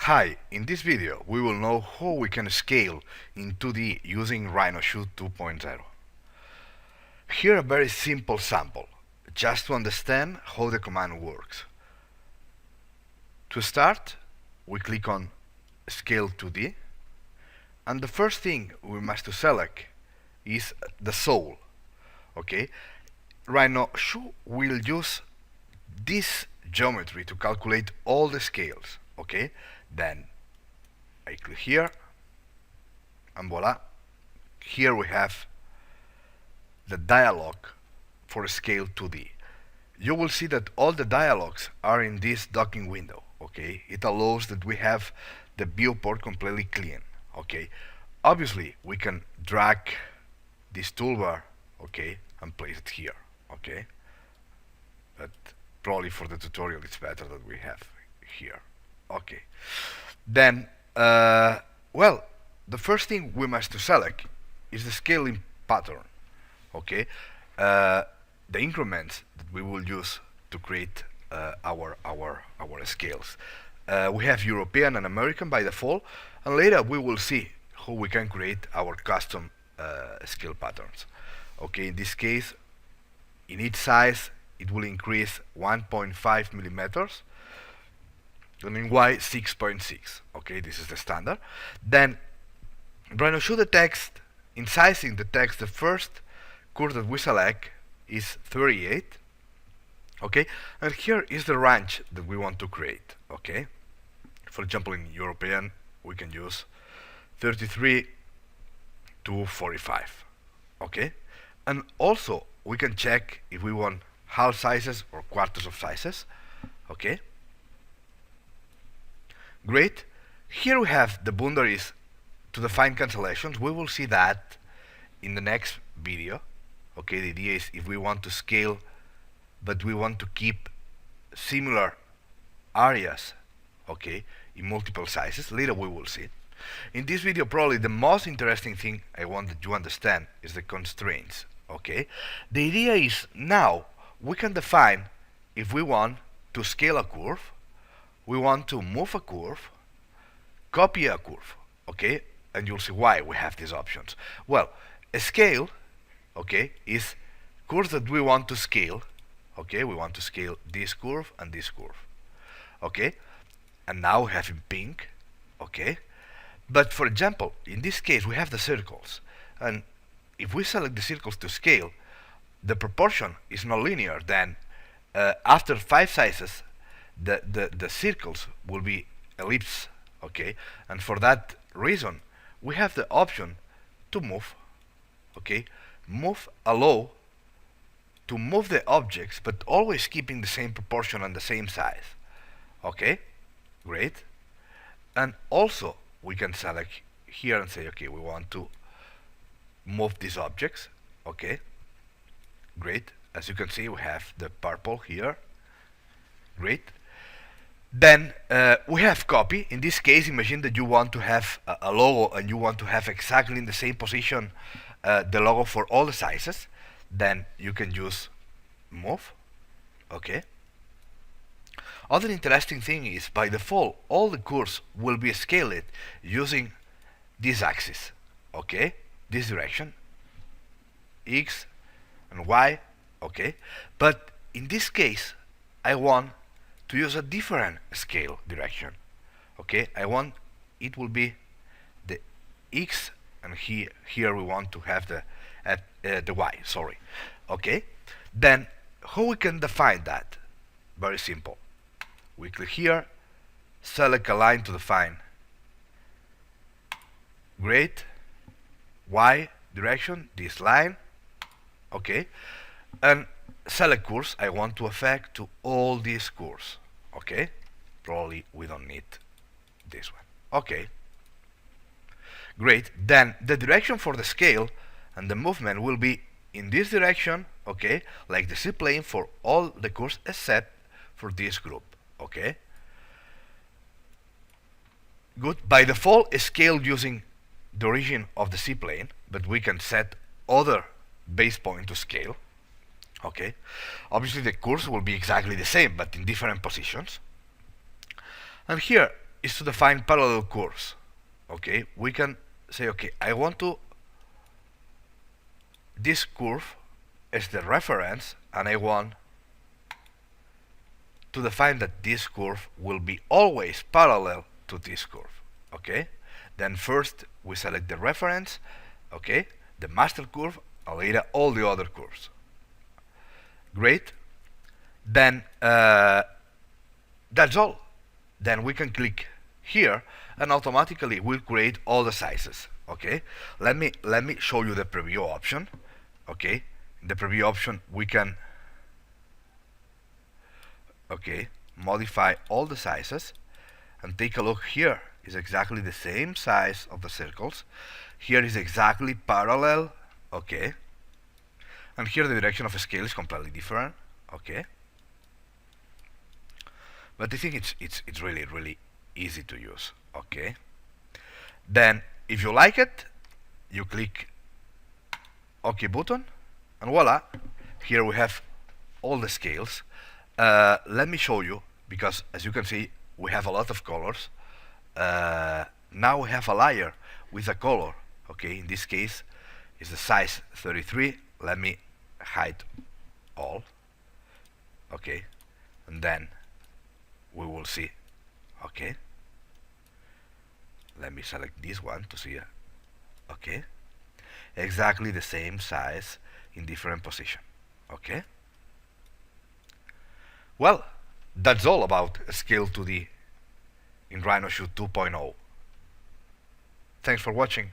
Hi, in this video we will know how we can scale in 2D using RhinoShoe 2.0. Here a very simple sample, just to understand how the command works. To start, we click on Scale 2D, and the first thing we must select is the soul. Okay, RhinoShoe will use this geometry to calculate all the scales. Okay, then I click here, and voila, here we have the dialog for scale 2D. You will see that all the dialogues are in this docking window. Okay, it allows that we have the viewport completely clean. Okay, obviously we can drag this toolbar, okay, and place it here. Okay, but probably for the tutorial it's better that we have here. Okay, then well, the first thing we must select is the scaling pattern. Okay, the increments that we will use to create our scales. We have European and American by default, and later we will see how we can create our custom scale patterns. Okay, in this case, in each size it will increase 1.5 millimeters, and in Y 6.6. Okay, this is the standard. Then RhinoShoe the text, in sizing the text, the first curve that we select is 38. Okay, and here is the range that we want to create. Okay, for example, in European we can use 33 to 45. Okay, and also we can check if we want half sizes or quarters of sizes. Okay, great. Here we have the boundaries to define cancellations. We will see that in the next video. Okay, the idea is if we want to scale but we want to keep similar areas, okay, in multiple sizes. Later we will see. In this video, probably the most interesting thing I want that you understand is the constraints. Okay, the idea is now we can define if we want to scale a curve, we want to move a curve, copy a curve. Okay, and you'll see why we have these options. Well, a scale, okay, is curves that we want to scale. Okay, we want to scale this curve and this curve. Okay, and now we have in pink. Okay, but for example, in this case we have the circles, and if we select the circles to scale, the proportion is not linear. Then after 5 sizes, the circles will be ellipse. Okay, and for that reason we have the option to move. Okay, move, allow to move the objects, but always keeping the same proportion and the same size. Okay, great. And also we can select here and say, okay, we want to move these objects. Okay, great. As you can see, we have the purple here. Great. Then we have copy. In this case, imagine that you want to have a logo and you want to have exactly in the same position the logo for all the sizes. Then you can use move. Okay. Other interesting thing is, by default, all the curves will be scaled using this axis. Okay, this direction, X and Y. Okay, but in this case, I want to use a different scale direction. Okay, I want it will be the X, and here we want to have the Y. Sorry. Okay, then how we can define that? Very simple. We click here, select a line to define. Great. Y direction, this line. Okay, and select curves. I want to affect to all these curves. Okay, probably we don't need this one. Okay, great. Then the direction for the scale and the movement will be in this direction. Okay, like the Z-plane for all the curves except for this group. Okay, good. By default, it's scaled using the origin of the Z-plane, but we can set other base point to scale. Okay, obviously the curves will be exactly the same, but in different positions. And here is to define parallel curves. Okay, we can say, okay, I want to this curve is the reference, and I want to define that this curve will be always parallel to this curve. Okay, then first we select the reference, okay, the master curve, and later all the other curves. Great. Then that's all. Then we can click here, and automatically we'll create all the sizes. Okay, let me show you the preview option. Okay, in the preview option we can modify all the sizes, and take a look. Here is exactly the same size of the circles. Here is exactly parallel. Okay, and here the direction of scale is completely different. Okay, but I think it's really easy to use. Okay, then if you like it, you click OK button, and voila, here we have all the scales. Let me show you, because as you can see we have a lot of colors. Now we have a layer with a color. Okay, in this case is the size 33. Let me hide all. Okay, and then we will see. Okay, let me select this one to see. Okay, exactly the same size in different position. Okay, well, that's all about Scale 2D in RhinoShoe 2.0. Thanks for watching.